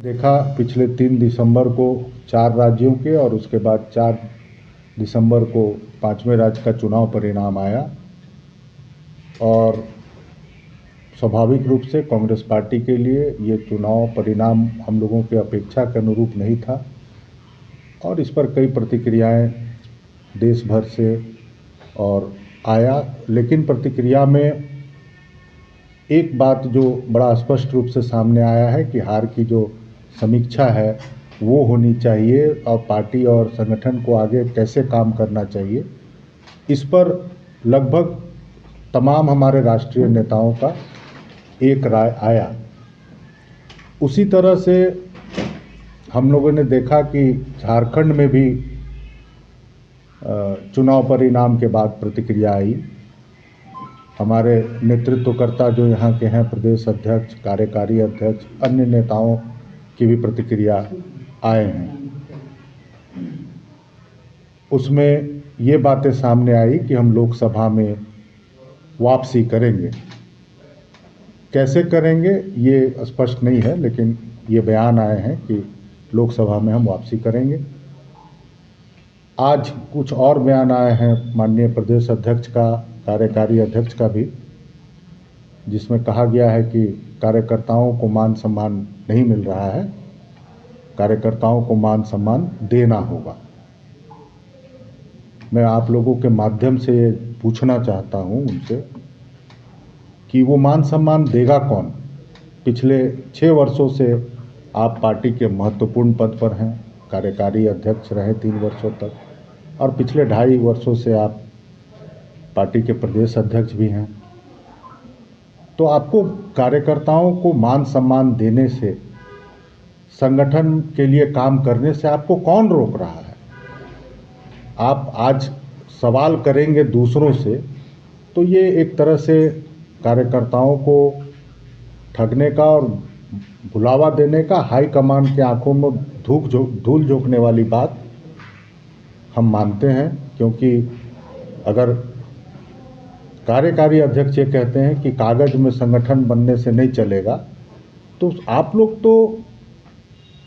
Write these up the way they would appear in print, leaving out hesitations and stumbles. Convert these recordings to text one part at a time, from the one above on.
देखा पिछले 3 दिसंबर को 4 राज्यों के और उसके बाद 4 दिसंबर को 5वें राज्य का चुनाव परिणाम आया और स्वाभाविक रूप से कांग्रेस पार्टी के लिए ये चुनाव परिणाम हम लोगों के अपेक्षा के अनुरूप नहीं था और इस पर कई प्रतिक्रियाएं देश भर से और आया। लेकिन प्रतिक्रिया में एक बात जो बड़ा स्पष्ट रूप से सामने आया है कि हार की जो समीक्षा है वो होनी चाहिए और पार्टी और संगठन को आगे कैसे काम करना चाहिए, इस पर लगभग तमाम हमारे राष्ट्रीय नेताओं का एक राय आया। उसी तरह से हम लोगों ने देखा कि झारखंड में भी चुनाव परिणाम के बाद प्रतिक्रिया आई। हमारे नेतृत्वकर्ता जो यहाँ के हैं, प्रदेश अध्यक्ष, कार्यकारी अध्यक्ष, अन्य नेताओं की भी प्रतिक्रिया आए हैं। उसमें ये बातें सामने आई कि हम लोकसभा में वापसी करेंगे। कैसे करेंगे ये स्पष्ट नहीं है, लेकिन ये बयान आए हैं कि लोकसभा में हम वापसी करेंगे। आज कुछ और बयान आए हैं माननीय प्रदेश अध्यक्ष का, कार्यकारी अध्यक्ष का भी, जिसमें कहा गया है कि कार्यकर्ताओं को मान सम्मान नहीं मिल रहा है, कार्यकर्ताओं को मान सम्मान देना होगा। मैं आप लोगों के माध्यम से ये पूछना चाहता हूं उनसे कि वो मान सम्मान देगा कौन? पिछले 6 वर्षों से आप पार्टी के महत्वपूर्ण पद पर हैं, कार्यकारी अध्यक्ष रहे 3 वर्षों तक, और पिछले 2.5 वर्षों से आप पार्टी के प्रदेश अध्यक्ष भी हैं। तो आपको कार्यकर्ताओं को मान सम्मान देने से, संगठन के लिए काम करने से आपको कौन रोक रहा है? आप आज सवाल करेंगे दूसरों से, तो ये एक तरह से कार्यकर्ताओं को ठगने का और भुलावा देने का, हाई कमान के आंखों में धूल झोंकने वाली बात हम मानते हैं। क्योंकि अगर कार्यकारी अध्यक्ष ये कहते हैं कि कागज में संगठन बनने से नहीं चलेगा, तो आप लोग तो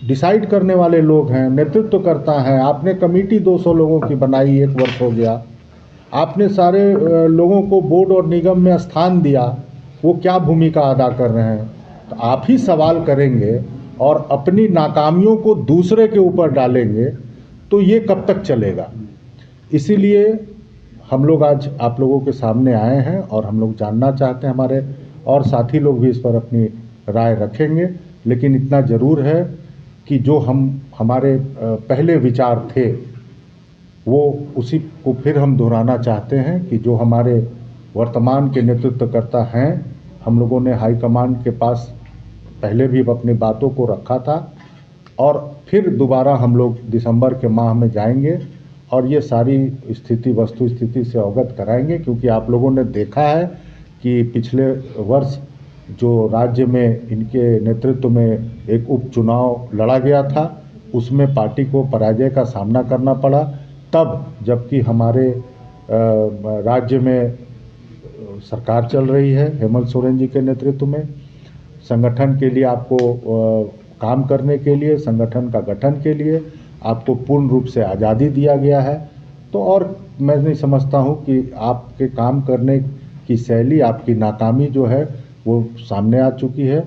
डिसाइड करने वाले लोग हैं, नेतृत्व करता है। आपने कमेटी 200 लोगों की बनाई, 1 वर्ष हो गया। आपने सारे लोगों को बोर्ड और निगम में स्थान दिया, वो क्या भूमिका अदा कर रहे हैं? तो आप ही सवाल करेंगे और अपनी नाकामियों को दूसरे के ऊपर डालेंगे, तो ये कब तक चलेगा? इसीलिए हम लोग आज आप लोगों के सामने आए हैं और हम लोग जानना चाहते हैं, हमारे और साथी लोग भी इस पर अपनी राय रखेंगे। लेकिन इतना ज़रूर है कि जो हमारे पहले विचार थे, वो उसी को फिर हम दोहराना चाहते हैं कि जो हमारे वर्तमान के नेतृत्वकर्ता हैं, हम लोगों ने हाईकमान के पास पहले भी अपनी बातों को रखा था और फिर दोबारा हम लोग दिसंबर के माह में जाएंगे और ये सारी स्थिति, वस्तु स्थिति से अवगत कराएंगे। क्योंकि आप लोगों ने देखा है कि पिछले वर्ष जो राज्य में इनके नेतृत्व में एक उपचुनाव लड़ा गया था, उसमें पार्टी को पराजय का सामना करना पड़ा। तब जबकि हमारे राज्य में सरकार चल रही है हेमंत सोरेन जी के नेतृत्व में, संगठन के लिए आपको काम करने के लिए, संगठन का गठन के लिए आपको पूर्ण रूप से आज़ादी दिया गया है। तो और मैं नहीं समझता हूँ कि आपके काम करने की शैली, आपकी नाकामी जो है वो सामने आ चुकी है।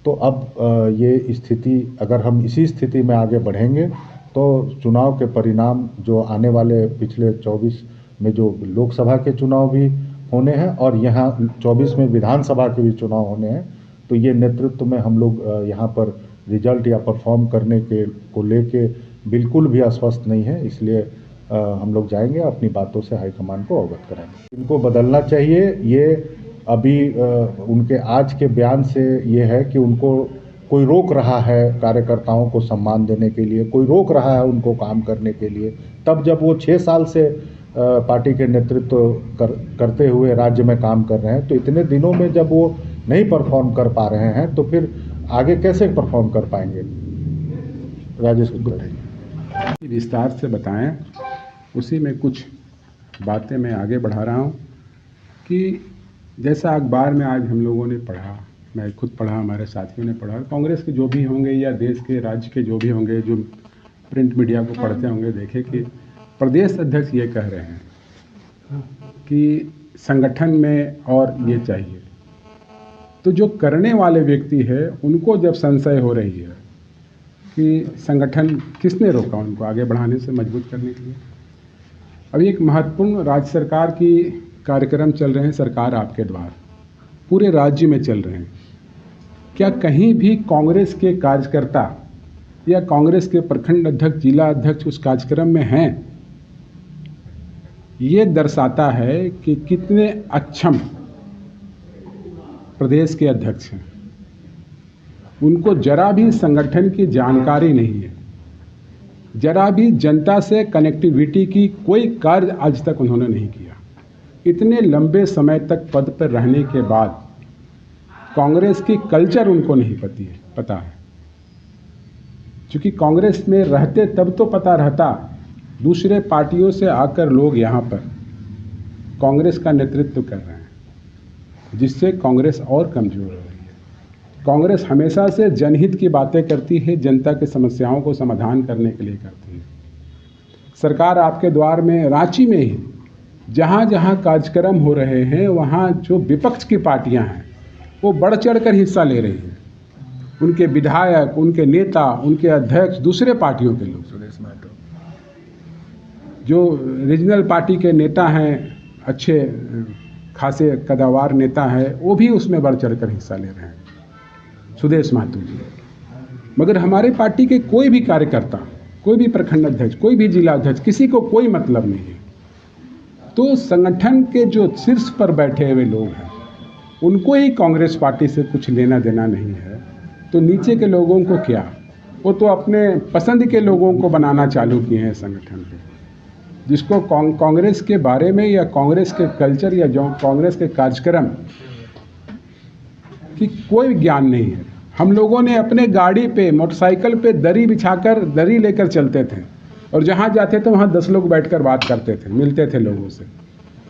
तो अब ये स्थिति, अगर हम इसी स्थिति में आगे बढ़ेंगे तो चुनाव के परिणाम जो आने वाले पिछले 24 में जो लोकसभा के चुनाव भी होने हैं और यहाँ 24 में विधानसभा के भी चुनाव होने हैं, तो ये नेतृत्व में हम लोग यहाँ पर रिजल्ट या परफॉर्म करने के को लेके बिल्कुल भी आश्वस्त नहीं है। इसलिए हम लोग जाएंगे, अपनी बातों से हाईकमान को अवगत कराएंगे। इनको बदलना चाहिए। ये अभी उनके आज के बयान से ये है कि उनको कोई रोक रहा है कार्यकर्ताओं को सम्मान देने के लिए, कोई रोक रहा है उनको काम करने के लिए। तब जब वो 6 साल से पार्टी के नेतृत्व करते हुए राज्य में काम कर रहे हैं, तो इतने दिनों में जब वो नहीं परफॉर्म कर पा रहे हैं, तो फिर आगे कैसे परफॉर्म कर पाएंगे? राजेश गुप्ता विस्तार से बताएं। उसी में कुछ बातें मैं आगे बढ़ा रहा हूं कि जैसा अखबार में आज हम लोगों ने पढ़ा मैं खुद पढ़ा, हमारे साथियों ने पढ़ा, कांग्रेस के जो भी होंगे या देश के राज्य के जो भी होंगे, जो प्रिंट मीडिया को पढ़ते होंगे, देखे कि प्रदेश अध्यक्ष ये कह रहे हैं कि संगठन में और ये चाहिए। तो जो करने वाले व्यक्ति है उनको जब संशय हो रही है कि संगठन किसने रोका उनको आगे बढ़ाने से, मजबूत करने के लिए। अभी एक महत्वपूर्ण राज्य सरकार की कार्यक्रम चल रहे हैं, सरकार आपके द्वार, पूरे राज्य में चल रहे हैं। क्या कहीं भी कांग्रेस के कार्यकर्ता या कांग्रेस के प्रखंड अध्यक्ष, जिला अध्यक्ष उस कार्यक्रम में हैं? ये दर्शाता है कि कितने अक्षम प्रदेश के अध्यक्ष हैं। उनको जरा भी संगठन की जानकारी नहीं है, जरा भी जनता से कनेक्टिविटी की कोई कार्य आज तक उन्होंने नहीं किया। इतने लंबे समय तक पद पर रहने के बाद कांग्रेस की कल्चर उनको नहीं पता है। क्योंकि कांग्रेस में रहते तब तो पता रहता, दूसरे पार्टियों से आकर लोग यहाँ पर कांग्रेस का नेतृत्व कर रहे हैं, जिससे कांग्रेस और कमजोर हो रही है। कांग्रेस हमेशा से जनहित की बातें करती है, जनता की समस्याओं को समाधान करने के लिए करती है। सरकार आपके द्वार में, रांची में ही जहाँ जहाँ कार्यक्रम हो रहे हैं, वहाँ जो विपक्ष की पार्टियाँ हैं वो बढ़ चढ़ कर हिस्सा ले रही हैं। उनके विधायक, उनके नेता, उनके अध्यक्ष, दूसरे पार्टियों के लोग, जो रीजनल पार्टी के नेता हैं, अच्छे खासे कदावार नेता हैं, वो भी उसमें बढ़ चढ़ कर हिस्सा ले रहे हैं, सुदेश महतो जी। मगर हमारे पार्टी के कोई भी कार्यकर्ता, कोई भी प्रखंड अध्यक्ष, कोई भी जिला अध्यक्ष, किसी को कोई मतलब नहीं है। तो संगठन के जो शीर्ष पर बैठे हुए लोग हैं उनको ही कांग्रेस पार्टी से कुछ लेना देना नहीं है, तो नीचे के लोगों को क्या? वो तो अपने पसंद के लोगों को बनाना चालू किए हैं संगठन पे, जिसको कांग्रेस के बारे में या कांग्रेस के कल्चर या जो कांग्रेस के कार्यक्रम की कोई ज्ञान नहीं है। हम लोगों ने अपने गाड़ी पे, मोटरसाइकिल पे दरी बिछाकर, दरी लेकर चलते थे और जहाँ जाते थे वहाँ 10 लोग बैठकर बात करते थे, मिलते थे लोगों से।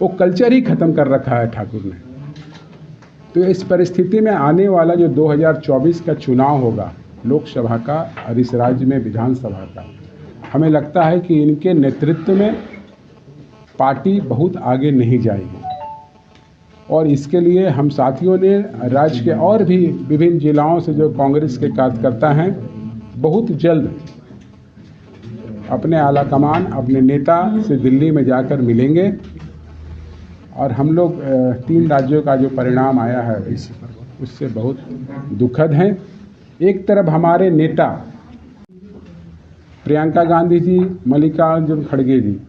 वो कल्चर ही ख़त्म कर रखा है ठाकुर ने। तो इस परिस्थिति में आने वाला जो 2024 का चुनाव होगा, लोकसभा का और इस राज्य में विधानसभा का, हमें लगता है कि इनके नेतृत्व में पार्टी बहुत आगे नहीं जाएगी। और इसके लिए हम साथियों ने राज्य के और भी विभिन्न जिलाओं से जो कांग्रेस के कार्यकर्ता हैं, बहुत जल्द अपने आला कमान, अपने नेता से दिल्ली में जाकर मिलेंगे। और हम लोग 3 राज्यों का जो परिणाम आया है उससे बहुत दुखद हैं। एक तरफ हमारे नेता प्रियंका गांधी जी, मल्लिकार्जुन खड़गे जी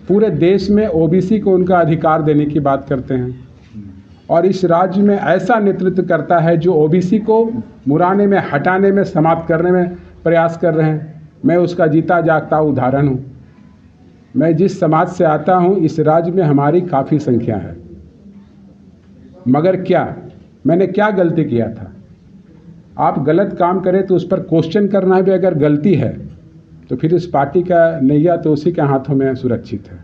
पूरे देश में ओबीसी को उनका अधिकार देने की बात करते हैं, और इस राज्य में ऐसा नेतृत्व करता है जो ओबीसी को मुराने में, हटाने में, समाप्त करने में प्रयास कर रहे हैं। मैं उसका जीता जागता उदाहरण हूँ। मैं जिस समाज से आता हूँ, इस राज्य में हमारी काफ़ी संख्या है, मगर क्या मैंने क्या गलती किया था? आप गलत काम करें तो उस पर क्वेश्चन करना भी अगर गलती है तो फिर इस पार्टी का नैया तो उसी के हाथों में सुरक्षित है।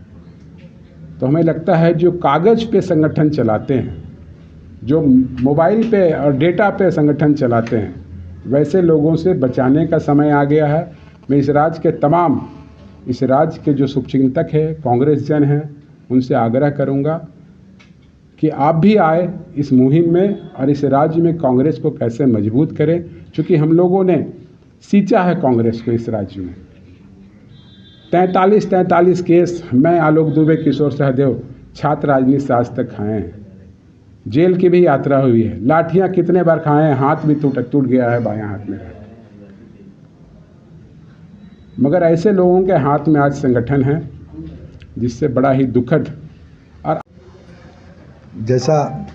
तो हमें लगता है जो कागज़ पे संगठन चलाते हैं, जो मोबाइल पे और डेटा पे संगठन चलाते हैं, वैसे लोगों से बचाने का समय आ गया है। मैं इस राज्य के जो शुभचिंतक है, कांग्रेस जन हैं, उनसे आग्रह करूंगा कि आप भी आए इस मुहिम में और इस राज्य में कांग्रेस को कैसे मजबूत करें। क्योंकि हम लोगों ने सींचा है कांग्रेस को इस राज्य में। 43 केस मैं, आलोक दुबे, किशोर सहदेव छात्र राजनीति से आज तक खाए हैं। जेल की भी यात्रा हुई है। लाठियां कितने बार खाए हैं, हाथ भी टूट गया है बायां हाथ में। मगर ऐसे लोगों के हाथ में आज संगठन है, जिससे बड़ा ही दुखद। और जैसा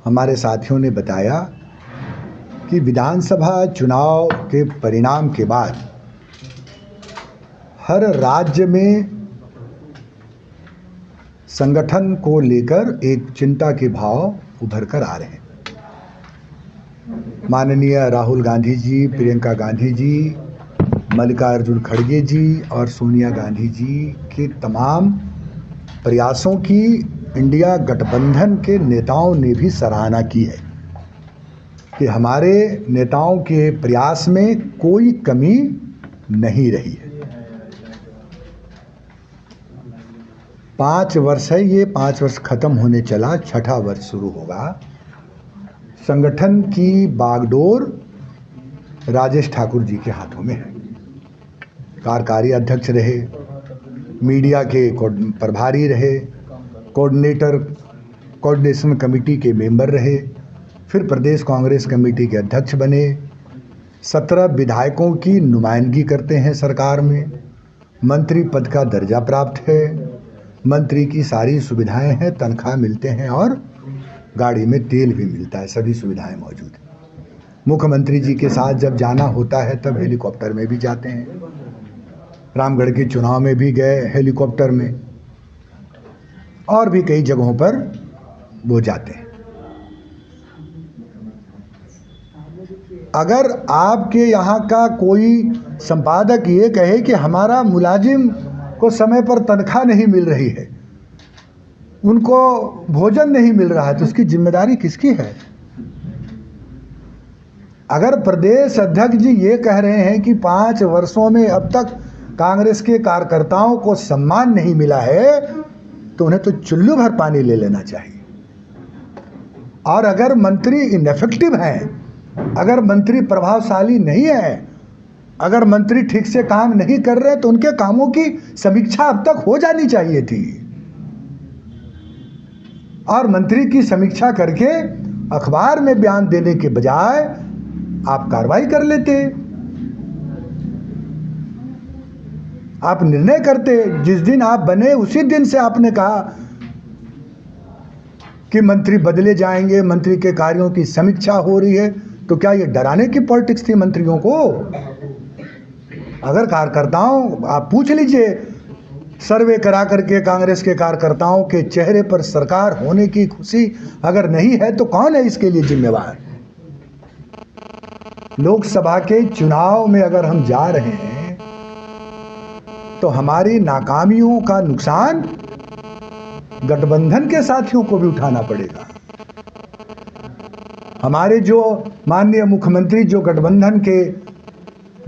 हमारे साथियों ने बताया कि विधानसभा चुनाव के परिणाम के बाद हर राज्य में संगठन को लेकर एक चिंता के भाव उभर कर आ रहे हैं। माननीय राहुल गांधी जी, प्रियंका गांधी जी, मल्लिकार्जुन खड़गे जी और सोनिया गांधी जी के तमाम प्रयासों की इंडिया गठबंधन के नेताओं ने भी सराहना की है। कि हमारे नेताओं के प्रयास में कोई कमी नहीं रही है। 5 वर्ष है ये, 5 वर्ष खत्म होने चला, 6ठा वर्ष शुरू होगा। संगठन की बागडोर राजेश ठाकुर जी के हाथों में है। कार्यकारी अध्यक्ष रहे, मीडिया के प्रभारी रहे, कोऑर्डिनेशन कमेटी के मेंबर रहे, फिर प्रदेश कांग्रेस कमेटी के अध्यक्ष बने, 17 विधायकों की नुमाइंदगी करते हैं सरकार में, मंत्री पद का दर्जा प्राप्त है, मंत्री की सारी सुविधाएं हैं, तनख्वाह मिलते हैं और गाड़ी में तेल भी मिलता है, सभी सुविधाएं मौजूद हैं। मुख्यमंत्री जी के साथ जब जाना होता है तब हेलीकॉप्टर में भी जाते हैं, रामगढ़ के चुनाव में भी गए हेलीकॉप्टर में, और भी कई जगहों पर वो जाते हैं। अगर आपके यहाँ का कोई संपादक ये कहे कि हमारा मुलाजिम को समय पर तनख्वाह नहीं मिल रही है, उनको भोजन नहीं मिल रहा है, तो उसकी जिम्मेदारी किसकी है? अगर प्रदेश अध्यक्ष जी ये कह रहे हैं कि 5 वर्षों में अब तक कांग्रेस के कार्यकर्ताओं को सम्मान नहीं मिला है, तो उन्हें तो चुल्लू भर पानी ले लेना चाहिए। और अगर मंत्री इनएफेक्टिव हैं, अगर मंत्री प्रभावशाली नहीं है, अगर मंत्री ठीक से काम नहीं कर रहे, तो उनके कामों की समीक्षा अब तक हो जानी चाहिए थी, और मंत्री की समीक्षा करके अखबार में बयान देने के बजाय आप कार्रवाई कर लेते, आप निर्णय करते। जिस दिन आप बने उसी दिन से आपने कहा कि मंत्री बदले जाएंगे, मंत्री के कार्यों की समीक्षा हो रही है। तो क्या ये डराने की पॉलिटिक्स थी मंत्रियों को? अगर कार्यकर्ताओं, आप पूछ लीजिए, सर्वे करा करके कांग्रेस के कार्यकर्ताओं के चेहरे पर सरकार होने की खुशी अगर नहीं है तो कौन है इसके लिए जिम्मेवार? लोकसभा के चुनाव में अगर हम जा रहे हैं तो हमारी नाकामियों का नुकसान गठबंधन के साथियों को भी उठाना पड़ेगा। हमारे जो माननीय मुख्यमंत्री जो गठबंधन के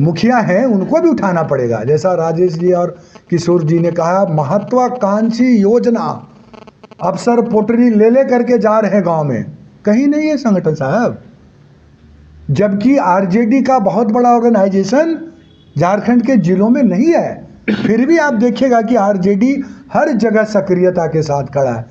मुखिया हैं उनको भी उठाना पड़ेगा। जैसा राजेश जी और किशोर जी ने कहा, महत्वाकांक्षी योजना अफसर पोटरी ले करके जा रहे हैं गांव में, कहीं नहीं है संगठन साहब। जबकि आरजेडी का बहुत बड़ा ऑर्गेनाइजेशन झारखंड के जिलों में नहीं है, फिर भी आप देखिएगा कि आरजेडी हर जगह सक्रियता के साथ खड़ा है।